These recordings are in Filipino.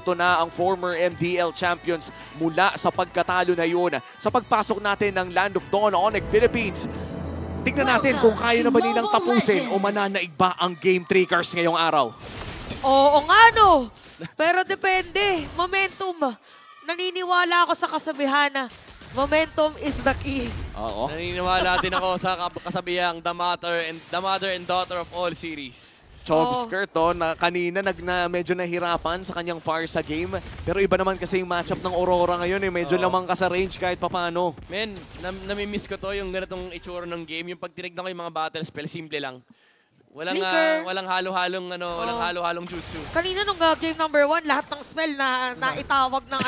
natuto na ang former MDL champions mula sa pagkatalo na yun. Sa pagpasok natin ng Land of Dawn, Onyx Philippines, tignan natin kung kaya na ba nilang tapusin o mananaig ba ang Game 3 Cars ngayong araw. Oo nga no. Pero depende. Momentum. Naniniwala ako sa kasabihan na momentum is the key. Oo. Naniniwala din ako sa kasabihang the mother and daughter of all series. Chobsker to na kanina medyo nahirapan sa kanyang far sa game. Pero iba naman kasi yung matchup ng Aurora ngayon eh. Medyo lamang ka sa range kahit papano. Men, namimiss ko to yung ganitong itsura ng game. Yung pag tinignan ko yung mga battle spell, simple lang. Walang halo-halong jutsu. Kanina nung game number 1, lahat ng spell na naitawag ng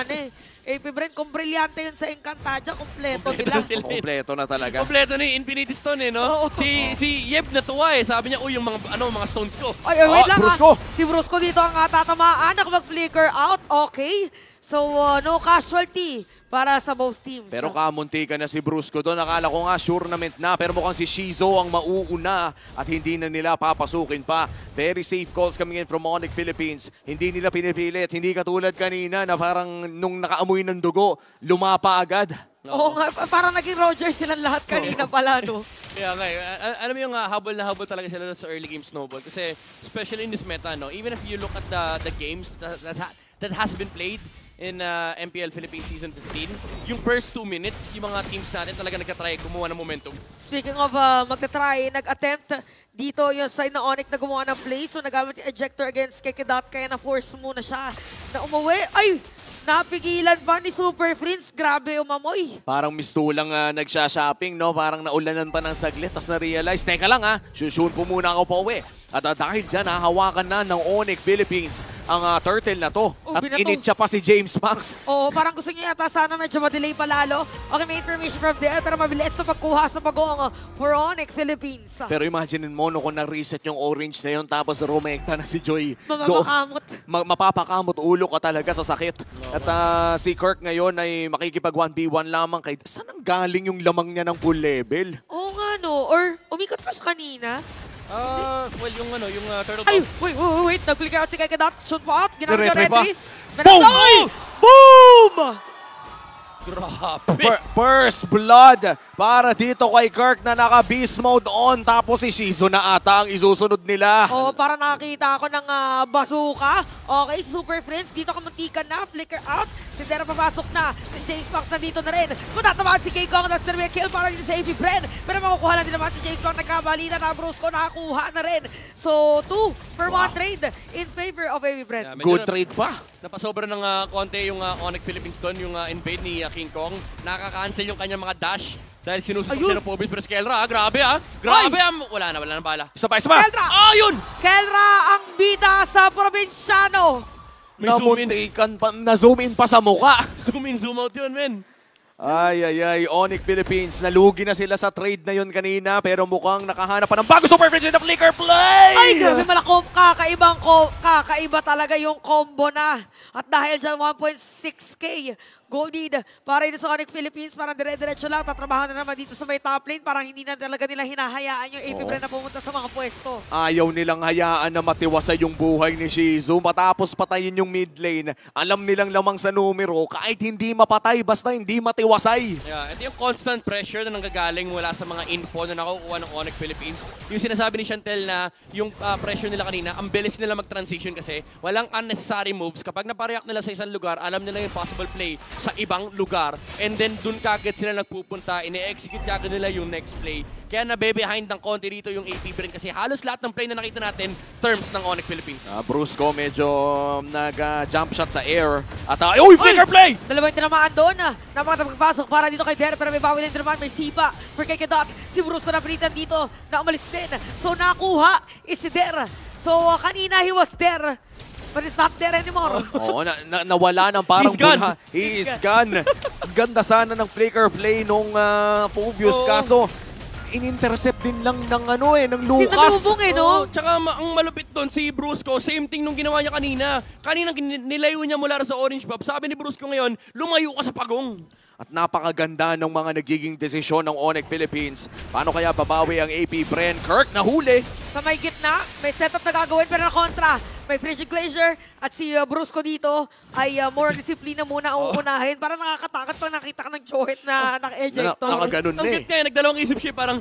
AP Brent, kung brilyante yun sa Encantadia, kompleto nila. Kompleto na talaga. Kompleto na yung Infinity Stone eh, no? Si Yeb natuwa eh. Sabi niya, yung mga stones ko. Ay, wait lang Brusco. Si Brusco dito ang tatamaan. Nakapag-flicker out. Okay. So, no casualty para sa both teams. Pero kamunti ka na si Brusco doon. Akala ko nga tournament na, pero mukhang si Shizo ang mauuna at hindi na nila papasukin pa. Very safe calls coming in from Onyx Philippines. Hindi nila pinipilit. Hindi katulad kanina na parang nung nakaamoy ng dugo, lumapa agad. Oo nga, parang naging Roger silang lahat kanina pala, no? Kaya nga, alam mo yung habol na habol talaga sila sa early game snowball. Kasi especially in this meta, no, even if you look at the games that has been played in MPL Philippines Season 15, yung first 2 minutes, yung mga teams natin talaga nagka-try gumawa ng momentum. Speaking of magta-try, nag-attempt dito yung side na Onyx na gumawa ng play. So nagamit yung ejector against Kekedot, kaya na-force muna siya na umuwi. Ay! Napigilan pa ni Super Prince. Grabe umamoy. Parang mistulang nagsha-shopping, no? Parang naulanan pa ng saglit, tapos na-realize, teka lang shun po muna ako pa uwi. At dahil dyan, hawakan na ng Onyx Philippines ang turtle na to. At initcha pa si James Max. Oo, parang gusto niya yata sana medyo madelay pa lalo. Okay, may information from there, pero mabilis na pagkuha sa pagong for Onyx Philippines. Pero imaginein mo, no, kung na-reset yung orange na yun, tapos rumekta na si Joy. Mapapakamot. Mapapakamot, ulo ka talaga sa sakit. At si Kirk ngayon ay makikipag 1v1 lamang. Saan ang galing yung lamang niya ng full level? Oo nga, no? Or umikot pa siya kanina. Well, yung turtle Ay, toss. wait. Nag-flicker out si Kekedot. Shoot pa out. Ginamit yung Retry pa. retry. Boom! Boom! Grabe! First blood para dito kay Kirk na naka-beast mode on. Tapos si Shizo na ata ang isusunod nila. Oo, para nakakita ako ng bazooka. Okay, Super Friends. Dito kamuntikan na. Flicker out. Si Dera papasok na. Si James Fox na dito na rin. Matatamaan si K-Kong. That's the kill para dito sa AP Bren. Pero makukuha lang din naman si James Fox. Nagkabalita na Brusco. Nakakuha na rin. So, 2 for 1 trade in favor of AP Bren. Yeah, Good trade pa. Napasobra ng konti yung Onyx Philippines doon, yung invade ni King Kong. Nakaka-cancel yung kanyang mga dash dahil sinusutok siya ng Pobis. Pero si Kelra, grabe Grabe Wala na bala. Isa pa. Kelra! Yun! Kelra ang bida sa probinsyano. Namuntikan pa, na-zoom in pa sa muka. Zoom in, zoom out yun, men. Ay, Onyx Philippines, nalugi na sila sa trade na yun kanina, pero mukhang nakahanap pa ng bago Super Friends in the flicker play! Ay, grabe malakom. Kakaiba talaga yung combo na. At dahil dyan, 1.6k gold lead para dito sa Onyx Philippines. Parang dire-diretso lang. Tatrabaho na naman dito sa may top lane. Parang hindi na talaga nila hinahayaan yung AP Bren na pumunta sa mga pwesto. Ayaw nilang hayaan na matiwasay yung buhay ni Shizu. Matapos patayin yung mid lane, alam nilang lamang sa numero, kahit hindi mapatay, basta hindi matiwasay. Yeah, ito yung constant pressure na nanggagaling mula sa mga info na nakukuha ng Onyx Philippines. Yung sinasabi ni Chantel na yung pressure nila kanina, ang bilis nila mag-transition kasi walang unnecessary moves. Kapag napareact nila sa isang lugar, alam nila yung possible play sa ibang lugar. And then dun kagad sila nagpupunta, ine-execute kagad nila yung next play. Kaya nabe-behind ng konti dito yung AP Bren kasi halos lahat ng play na nakita natin, terms ng Onyx Philippines. Brusco medyo nag-jump shot sa air. At flicker play! Dalawang tinamaan doon. Napakatapagpasok para dito kay Der, pero may bawal din naman, may sipa for Kekedot. Si Brusco na pilitan dito na umalis din. So nakuha is si Der. So kanina he was there. But it's not there anymore. Oo, nawala ng parang bulha. He is gone. Ganda sana ng flicker play nung Povius. Kaso, in-intercept din lang ng ng Lucas. Sinalubong no? Tsaka ang malupit doon, si Brusco, same thing nung ginawa niya kanina. Kanina nilayo niya mula sa orange buff. Sabi ni Brusco ngayon, lumayo ka sa pagong. At napakaganda ng mga nagiging desisyon ng Onyx Philippines. Paano kaya babawi ang AP Bren? Kirk nahuli. Sa may gitna, may setup na gagawin pero na kontra. may Frigid Glacier at si Brusco dito ay more disiplina muna ang uunahin. Parang nakakatakot pag nakita ka ng Chohet na naka-ejector. Nakaganon Ang na cute niya, nagdalawang isip siya parang,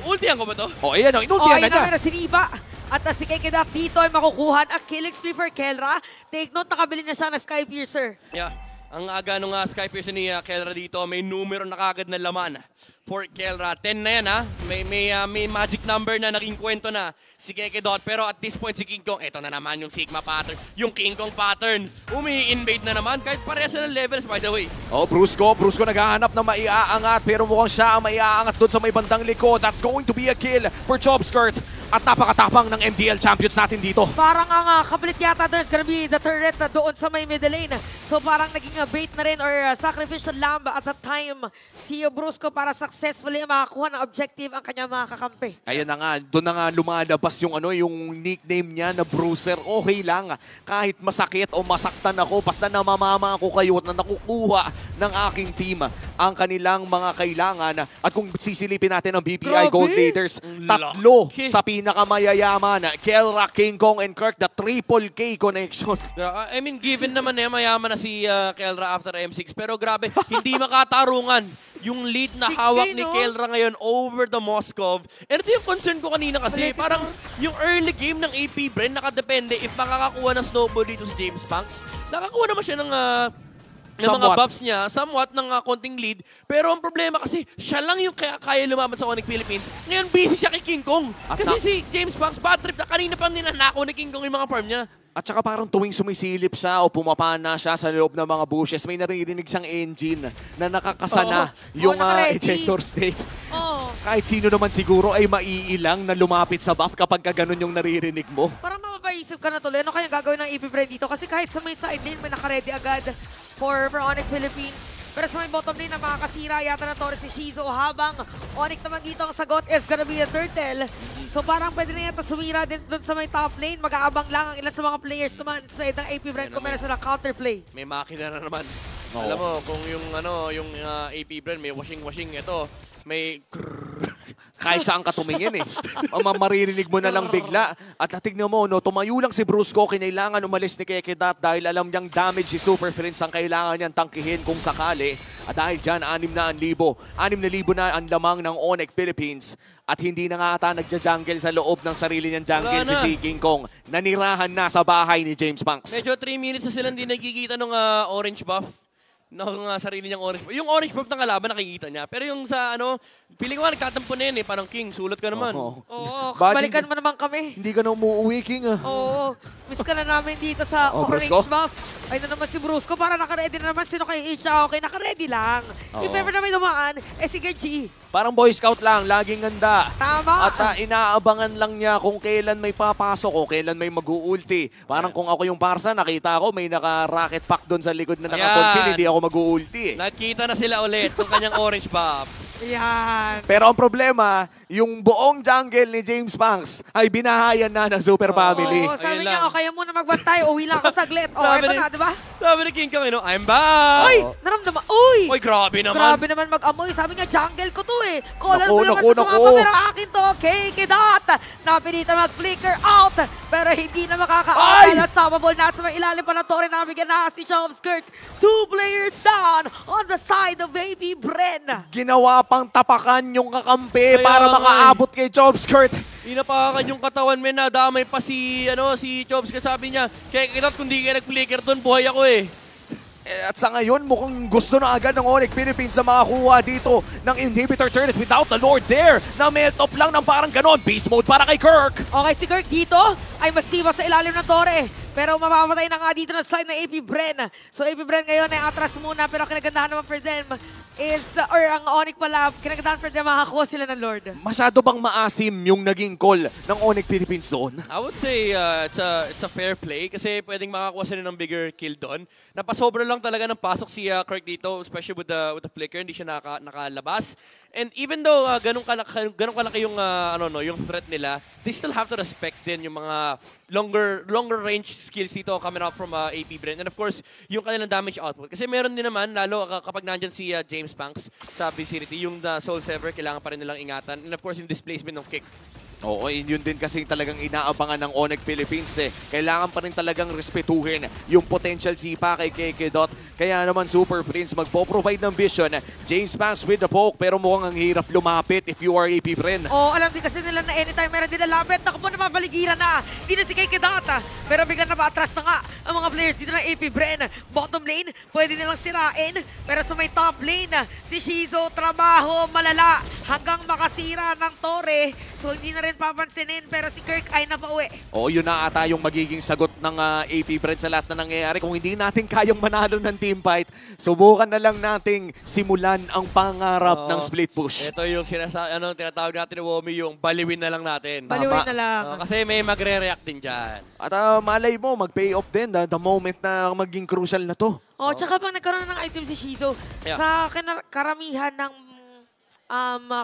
ultihan ko ba to? Oh, ayan, Oh, inultihan yun na na niya. si Riva. At si Kekedat dito ay makukuha ang killing spree for Kelra. Take note, nakabili na siya ng Skypiercer. Yeah. Ang aga nung Skypiercer ni Kelra dito, may numero na kagad na laman for Kelra. 10 na yan ha. May magic number na naging kwento na si Kekedot. Pero at this point si King Kong, eto na naman yung Sigma pattern. Yung King Kong pattern, umi-invade na naman. Kahit parehas na ng levels by the way. Oh, Brusco naghahanap na maiaangat pero mukhang siya ang maiaangat doon sa may bandang likod. That's going to be a kill for Chobskirt. At napakatapang ng MDL champions natin dito. Parang ang kapalit yata doon is gonna be the turret na doon sa may middle lane. So parang naging bait na rin or sacrificial lamb at that time si Brusco para successfully makakuha ng objective ang kanyang mga kakampi. Kaya na nga, doon na nga lumalabas yung yung nickname niya na Bruiser. Okay lang, kahit masakit o masaktan ako, basta namamama ako kayo at na nakukuha ng aking team ang kanilang mga kailangan. At kung sisilipin natin ang BPI Grabe! Gold Leaders, tatlo sa pinakamayayaman, Kelra, King Kong, and Kirk, the triple K connection. I mean, given naman mayaman na si Kelra after M6. Pero grabe, hindi makatarungan yung lead na 6K, hawak ni no? Kelra ngayon over the Moskov. And ito yung concern ko kanina kasi parang yung early game ng AP Bren nakadepende if makakakuha ng snowball dito si James Banks. Nakakuha naman siya ng mga Somewhat. buffs niya, somewhat ng konting lead. Pero ang problema kasi, siya lang yung kaya lumaban sa Onyx Philippines. Ngayon, busy siya kay King Kong. At Kasi si James Banks, bad trip na kanina pang ninanako ni King Kong yung mga farm niya. At saka parang tuwing sumisilip siya o pumapana siya sa loob ng mga bushes, may naririnig siyang engine na nakakasana yung naka-ready. ejector state. Oh, Kahit sino naman siguro ay maiilang na lumapit sa buff kapag ka ganun yung naririnig mo. parang mapapaisip ka na tuloy. Ano kaya gagawin ng EP Brand dito? Kasi kahit sa may side lane, may naka-ready agad for Onyx Philippines. Pero sa may bottom lane na makakasira yata na Torres si Shizo habang Onyx naman dito ang sagot is gonna be a turtle. So parang pwede na yata sumira din dun sa may top lane. Mag-aabang lang ang ilan sa mga players naman sa ng AP Brand kung meron silang counterplay. May makina na naman. Oo. Alam mo, kung yung AP brand, may washing, ito, may Kahit saan ka tumingin eh. Maririnig mo na lang bigla. At tignan mo, no, tumayo lang si Brusco, kinailangan umalis ni Kekedat dahil alam niyang damage si Super Friends ang kailangan niyang tangkihin kung sakali. At dahil dyan, 6,000. 6,000 na ang lamang ng Onyx Philippines. At hindi na nga ata nagja-jungle sa loob ng sarili niyang jungle Wala na. si King Kong. Nanirahan na sa bahay ni James Banks. medyo 3 minutes na silang hindi nakikita ng orange buff. Ng sarili niyang orange buff. Yung orange buff ng kalaban nakikita niya. Pero yung sa feeling ko nagtatampo na yun eh. Parang King, sulat ka naman. Oo. Oo, Bakit balikan mo naman kami. Hindi ka na umuwi, King. Oo, miss ka na namin dito sa Oh, orange Brusco? buff. Ay na naman si Brusco, para naka-ready na naman. Sino kayo Icha? Okay, naka-ready lang. If Oo. ever na may dumaan, si Genji. Parang Boy Scout lang, laging ganda. Tama. At inaabangan lang niya kung kailan may papasok o kailan may mag-uulti. Parang kung ako yung Barca, nakita ko may naka-rocket pack doon sa likod na naka-conceal, Ayan. hindi ako mag-uulti eh. Nakita na sila ulit ng kanyang orange buff. Yan. Pero ang problema, yung buong jungle ni James Banks ay binahayan na ng Super Family. Oo, sabi Ayun niya, lang. o kaya muna magbantay, uwi lang ako saglit. O, Sabi eto ni- na, di ba? Sabi ni King Kong, I'm back! Uy, naramdaman. Uy! Uy, grabe naman. Grabe naman mag-amoy. Sabi nga, jungle ko to eh. Caller Naku, mo naman naku, to naku. sumama, pero akin to. Kekedot. Napilita mag-flicker out. Pero hindi na Ay! makaka-out. Unstoppable na sa may ilalim pa ng Torre. Nabigyan na si Chomskirk. 2 players down on the side of Baby Bren. Ginawa pang tapakan yung kakampi Kaya para nga makaabot kay Chobskirt. Inapakan yung katawan, men, nadamay pa si Chobs. Sabi niya, kaya kita kung di ka nag-flicker doon, buhay ako eh. At sa ngayon, mukhang gusto na agad ng Onyx Philippines na makakuha dito ng inhibitor turret without the Lord there. Na melt off lang ng parang ganon. Beast mode para kay Kirk. Okay, si Kirk dito ay masiba sa ilalim ng Torre. Pero mamamatay na nga dito ng side ng AP Bren. So AP Bren ngayon ay atras muna pero kinagandahan naman for them is, or ang Onyx pala, kinagandahan for them makakuha sila ng Lord. Masyado bang maasim yung naging call ng Onyx Philippines doon? I would say it's a fair play kasi pwedeng makakuha sila ng bigger kill doon. Napasobra lang talaga ng pasok si Kirk dito, especially with the flicker, hindi siya nakalabas. And even though ganun kalaki yung yung threat nila, they still have to respect din yung mga longer range skills dito coming out from AP Bren. And of course, yung kanilang damage output. Kasi meron din naman, lalo kapag nandyan si James Banks sa vicinity, yung Soul Sever, kailangan pa rin nilang ingatan. And of course, yung displacement ng kick. Oo, yun din kasi talagang inaabangan ng Onyx Philippines eh. Kailangan pa rin talagang respetuhin yung potential sipa kay KK. Kaya naman Super Prince magpo-provide ng vision. James Banks with the poke pero mukhang ang hirap lumapit if you are AP Bren. Oo, alam din kasi nila na anytime meron din lalapit. Naku po, napapaligiran na. Hindi na si KK Dot. Pero biglang napaatras na nga ang mga players dito ng AP Bren. Bottom lane, pwede nilang sirain. Pero sa may top lane, si Shizo, trabaho malala hanggang makasira ng Torre. So hindi na rin papansinin pero si Kirk ay napauwi. Oo, yun na ata yung magiging sagot ng AP Bren sa lahat na nangyayari. Kung hindi natin kayang manalo ng team fight, subukan na lang nating simulan ang pangarap ng split push. Ito yung tinatawag natin ni Womi, yung baliwin na lang natin. Baliwin na lang. Kasi may magre-react din dyan. At malay mo, mag-pay off din the moment na maging crucial na to. Oh, tsaka pag nagkaroon ng item si Shizo, sa karamihan ng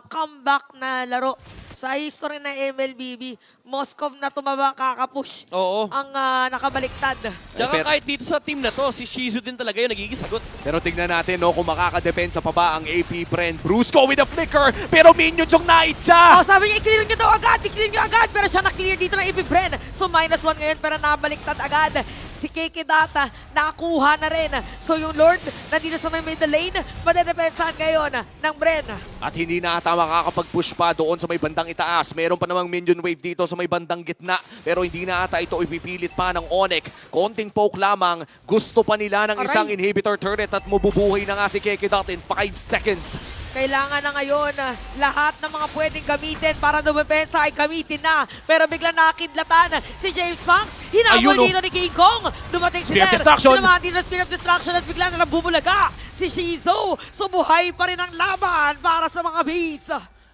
comeback na laro sa history na MLBB, Moskov na tumaba kakapush ang nakabaliktad. Tsaka kahit dito sa team na to, si Shizu din talaga yung nagiging sagot. Pero tignan natin kung makakadepensa pa ba ang AP Bren. Brusco with a flicker, pero minions yung naitya! Oh, sabi niya, i-clear nyo daw agad, i-clear nyo agad, pero siya na-clear dito ng AP Bren. So -1 ngayon, pero nabaliktad agad. Si KK Data, nakakuha na rin. So yung Lord, nandito sa may middle lane, madedepensahan ngayon ng Bren. At hindi na ata makakapag-push pa doon sa may bandang itaas. Meron pa namang minion wave dito sa may bandang gitna. Pero hindi na ata ito ipipilit pa ng Onyx. Konting poke lamang. Gusto pa nila ng isang inhibitor turret at mabubuhay na nga si KK Dot in 5 seconds. Kailangan na ngayon lahat ng mga pwedeng gamitin para dumepensa ay gamitin na. Pero biglang nakakidlatan si James Banks. Hinabol dito ni King Kong. Dumating si Spear of Destruction. Dumating dito na Spear of Destruction at biglang na nabubulaga si Shizo. So buhay pa rin ang laban para sa mga bees.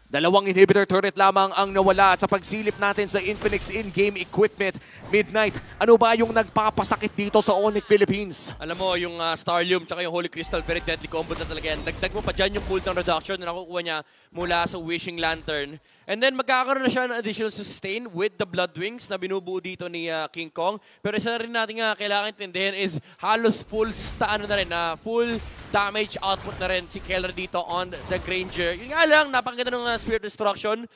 Dalawang inhibitor turret lamang ang nawala at sa pagsilip natin sa Infinix in-game equipment, Midnight, ano ba yung nagpapasakit dito sa Onyx Philippines? Alam mo, yung Starlium tsaka yung Holy Crystal, very deadly combo na talaga yan. Dagdag mo pa dyan yung cooldown reduction na nakukuha niya mula sa Wishing Lantern. And then magkakaroon na siya ng additional sustain with the Blood Wings na binubuo dito ni King Kong. Pero isa na rin natin kailangan intindihin is halos full full damage output na rin si Keller dito on the Granger. Yun nga lang, napakaganda ng Spirit Destruction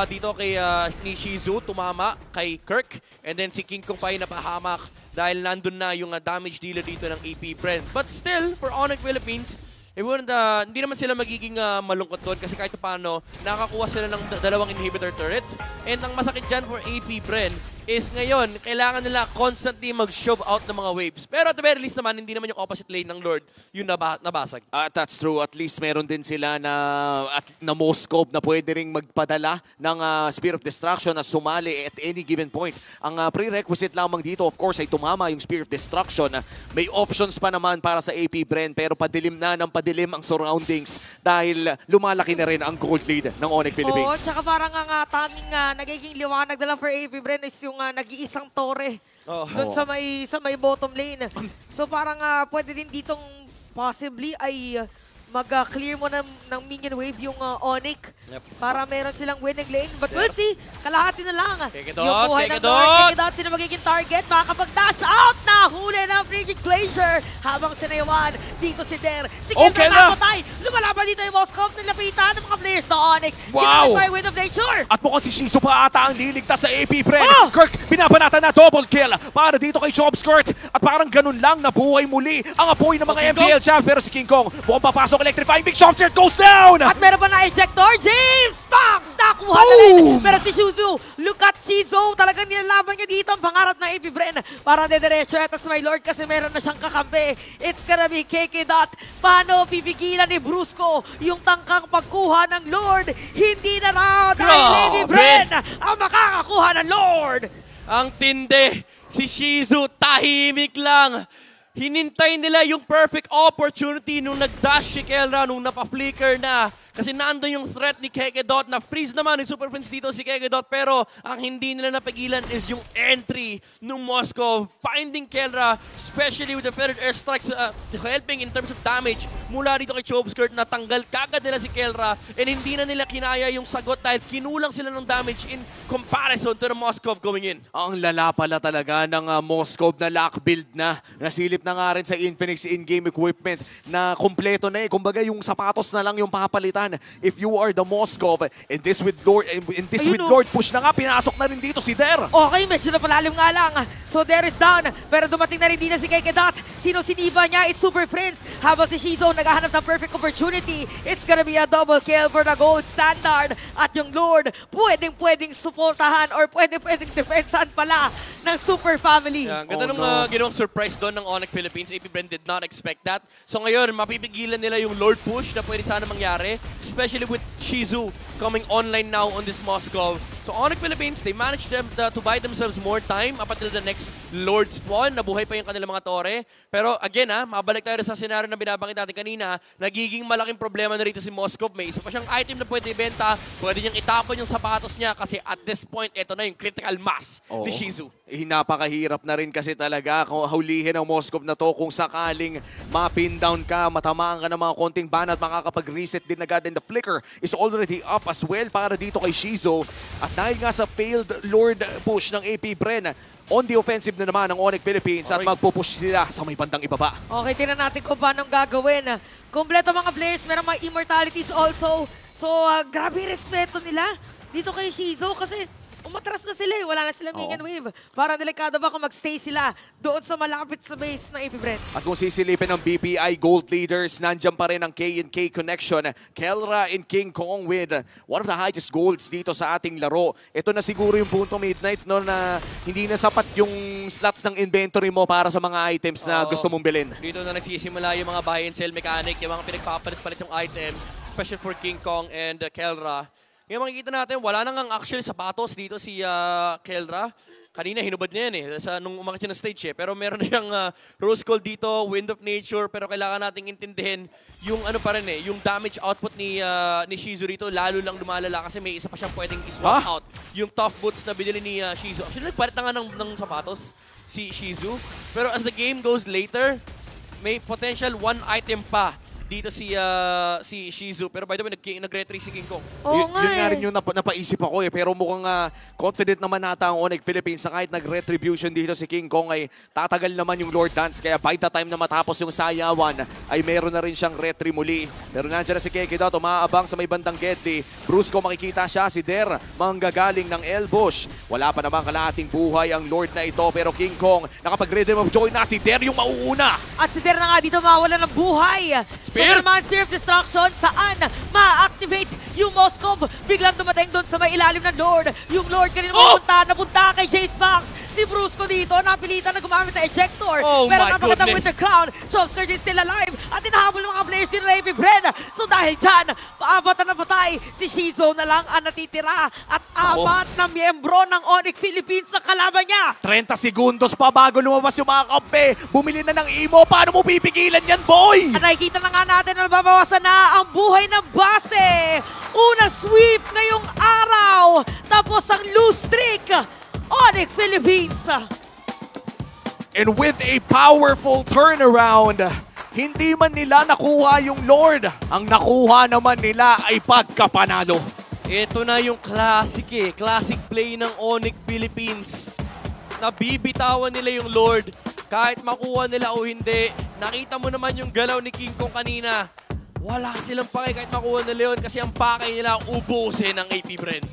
dito kay ni Shizu, tumama kay Kirk. And then si King Kong pa yung napahamak dahil nandun na yung damage dealer dito ng AP Bren. But still, for Onyx Philippines, hindi naman sila magiging malungkot doon kasi kahit paano, nakakuha sila ng dalawang inhibitor turret. And ang masakit dyan for AP Bren is ngayon, kailangan nila constantly mag-shove out ng mga waves. Pero at the very least naman, hindi naman yung opposite lane ng Lord yung nabasag. That's true. At least meron din sila na Moskov na pwede ring magpadala ng Spear of Destruction na sumali at any given point. Ang prerequisite lamang dito, of course, ay tumama yung Spear of Destruction. May options pa naman para sa AP Bren pero padilim na ng padilim ang surroundings dahil lumalaki na rin ang gold lead ng Onyx Philippines. Oo, tsaka parang ang tanging nagiging liwanag na lang for AP Bren is yung nag-iisang Torre doon sa may bottom lane. So parang pwede din ditong possibly ay mag-clear mo ng minion wave yung Onyx para meron silang winning lane. But we'll see. Kalahati na lang. KK Dot, sino magiging target? Makakapag-dash out na. Huli ng Frigid Glacier. Habang sinayawan, dito si Der. Si Kendra napatay. Lumalaban dito yung Moskov. Nilapitan ng mga players na Onyx. Wow! Wind of Nature. At mukhang si Shizu pa ata ang liligtas sa AP Bren. Kirk, binabanatan na double kill para dito kay Jobskirt. At parang ganun lang, nabuhay muli ang apoy ng mga MPL champs. Pero si King Kong, mukhang papasok electrifying. Big Jobskirt goes down! At meron pa na ejector. James Banks! Nakuha na rin. Pero si Shizu, look at Shizu. Talagang nilalaban niya dito ang pangarap ng AP Bren. Para dediretso etas my lord kasi meron na siyang kakampi. It's gonna be KK Dot. Paano pipigilan ni Brusco yung tangkang pagkuha ng Lord? Hindi na raw dahil AP Bren ang makakakuha ng Lord. Ang tindi. Si Shizu, tahimik lang. Hinintay nila yung perfect opportunity nung nag-dash si Kelra, nung napa-flicker na. Kasi nandun yung threat ni KK Dot na freeze naman ni Super Prince dito si KK Dot. Pero ang hindi nila napigilan is yung entry ng Moskov. Finding Kelra, especially with the feathered airstrikes, helping in terms of damage. mula dito kay Choveskirt, natanggal kagad nila si Kelra and hindi na nila kinaya yung sagot dahil kinulang sila ng damage in comparison to the Moskov going in. Ang lala pala talaga ng Moskov na lock build na. Nasilip na nga rin sa Infinix in-game equipment na kompleto na eh. Kumbaga yung sapatos na lang yung papalitan. If you are the Moskov, and this with Lord push na nga, pinasok na rin dito si Der. Okay, medyo napalalim nga lang. So there is down. Pero dumating na rin din na si Kekedot. Sino siniba niya? It's Super Friends. Habang si Shizo naghahanap ng perfect opportunity. It's gonna be a double kill for the gold standard. At yung Lord, pwedeng suportahan or pwedeng defensahan pala ng Super Family. Yeah, ganda nung ginawang surprise doon ng Onyx Philippines. AP Bren did not expect that. So ngayon, mapipigilan nila yung Lord push na pwede sana mangyari. Especially with Shizu coming online now on this Moskov. So Onyx Philippines, they managed them to buy themselves more time up until the next Lord spawn. Nabuhay pa yung kanilang mga tore. Pero again mabalik tayo sa scenario na binabangkit natin kanina. Nagiging malaking problema na rito si Moskov. May isa pa siyang item na pwede ibenta. Pwede niyang itapon yung sapatos niya kasi at this point, ito na yung critical mass ni Shizu. Napakahirap na rin kasi talaga kung hulihin ang Moskov na to kung sakaling ma-pin down ka, matamaan ka ng mga konting ban at makakapag-reset din agad, and the flicker is already up as well para dito kay Shizo. At dahil nga sa failed Lord push ng AP Bren, on the offensive na naman ng Onyx Philippines at magpupush sila sa may bandang ibaba. Okay, tingnan natin kung paano gagawin. Kompleto mga players, meron mga immortalities also. So, grabe respeto nila dito kay Shizo kasi umatras na sila eh. Wala na silang minion wave. Para delikado ba kung magstay sila doon sa malapit sa base ng AP Bren. At kung sisilipin ng BPI Gold Leaders, nandiyan pa rin ang K&K connection. Kelra and King Kong with one of the highest golds dito sa ating laro. Ito na siguro yung punto Midnight no, na hindi na sapat yung slots ng inventory mo para sa mga items na gusto mong bilhin. Dito na nagsisimula yung mga buy and sell mechanic, yung mga pinagpapalit-palit yung items, especially for King Kong and Kelra. Ngayon makikita natin, wala nang actually sapatos dito si Kelra. Kanina hinubad niya yan nung umakit siya ng stage eh. Pero meron na siyang Rose Gold dito, Wind of Nature, pero kailangan nating intindihin yung pa rin yung damage output ni Shizu rito, lalo lang lumalala kasi may isa pa siyang pwedeng swap out. Yung tough boots na binili ni Shizu. Actually, nagpalit na nga ng sapatos si Shizu. Pero as the game goes later, may potential one item pa dito si Shizu. Pero by the way, nag-retry si King Kong. Oo nga Yun nga rin yung napaisip ako eh. Pero mukhang confident naman nata ang Onyx Philippines na kahit nag-retribution dito si King Kong ay tatagal naman yung Lord Dance. Kaya by the time na matapos yung sayawan ay meron na rin siyang retry muli. Pero nandiyan na si Kekedot, umaabang sa may bandang Gedli. Brusco makikita siya, si Der manggagaling ng Elbush. Wala pa naman kalahating buhay ang Lord na ito. Pero King Kong nakapag-rhythm of joy na, si Der yung mauuna. At si Der na nga dito mawala ng buhay. So naman, Spear of Destruction, saan ma-activate yung Moskov? Biglang dumating doon sa may ilalim ng Lord. Yung Lord kanina napunta kay Jace Fox. Si Brusco dito, napilitan na gumamit ng ejector. Pero napakatang with the crown. Choveskirt is still alive. At inahabol ng mga players ni AP Bren. So dahil dyan, paabatan na patay. Si Shizo na lang ang natitira. At apat na miyembro ng Onyx Philippines sa kalaban niya. 30 segundos pa bago lumabas yung mga kampe. Bumili na ng emo. Paano mo pipigilan yan, boy? At nakikita na nga natin na nababawasan na ang buhay ng base. Una sweep ngayong araw. Tapos ang loose streak. Onyx Philippines. And with a powerful turnaround, hindi man nila nakuha yung Lord. Ang nakuha naman nila ay pagkapanalo. Ito na yung classic classic play ng Onyx Philippines. Nabibitawan nila yung Lord. Kahit makuha nila o hindi, nakita mo naman yung galaw ni King Kong kanina. Wala silang pake kahit makuha nila yun kasi ang pake nila ubusin ng AP Bren.